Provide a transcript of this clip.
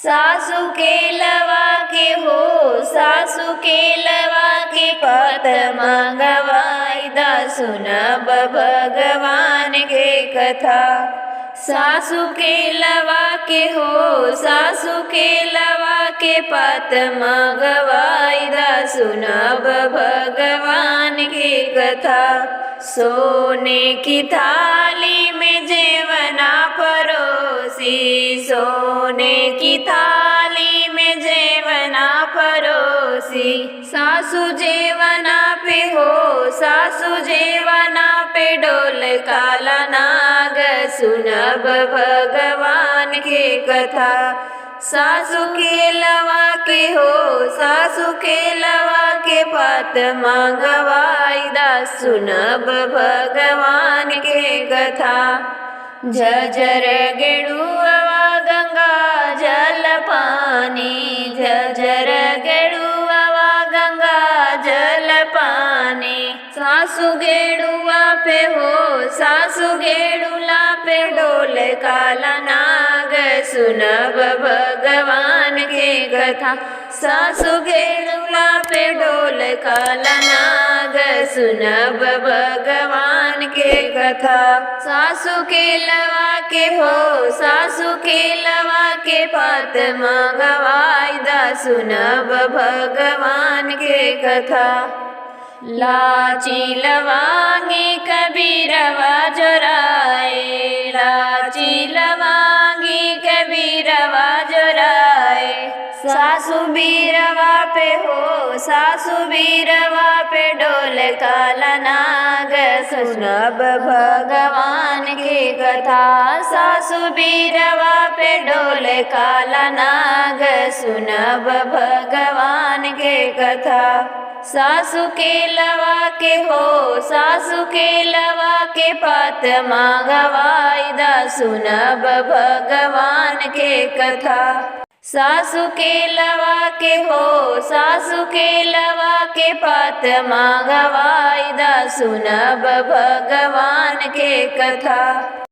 सासू के लवा के हो, सासू के लवा के पत मंगवाई दा सुनब भगवान के कथा। सासू के लवा के हो, सासू के लवा के पत मंगवाई दा सुनब भगवान के कथा। सोने की थाली में जेवना परोसी, सोने की थाली में जेवना परोसी। सासू जेवना पे हो, सासू जेवना पे डोल काला नाग सुनब भगवान के कथा। सासू के लवा के हो, सासू के लवा के पत मंगवाई दा सुनब भगवान के कथा। झझर गेड़ुआ गंगा जल पानी, झझर गेड़ुआ गंगा जल पानी। सासू गेड़ुआ पे हो, सासू गेड़ुला पे डोल काला नाग सुनब भगवान के कथा। सासू गेड़ुला पे डोल काला नाग सुनब भगवान के कथा। सासू के लवा के हो, सासू के लवा के पत मंगवाई दा सुनब भगवान के कथा। लाची लवांगी कबीरवा जोराए, लाची लवांगी कबीरवा जोराए। सासू बीरवा पे हो, सासू बीरवा पे डोल काला नाग सुनब भगवान के कथा। सासू बीरवा पे डोल काला नाग सुनब भगवान के कथा। सासू के लवा के हो, सासू के लवा के पत मंगवाई दा सुनब भगवान के कथा। सासू के लवा के हो, सासू के लवा के पत मंगवाई दा सुनब भगवान के कथा।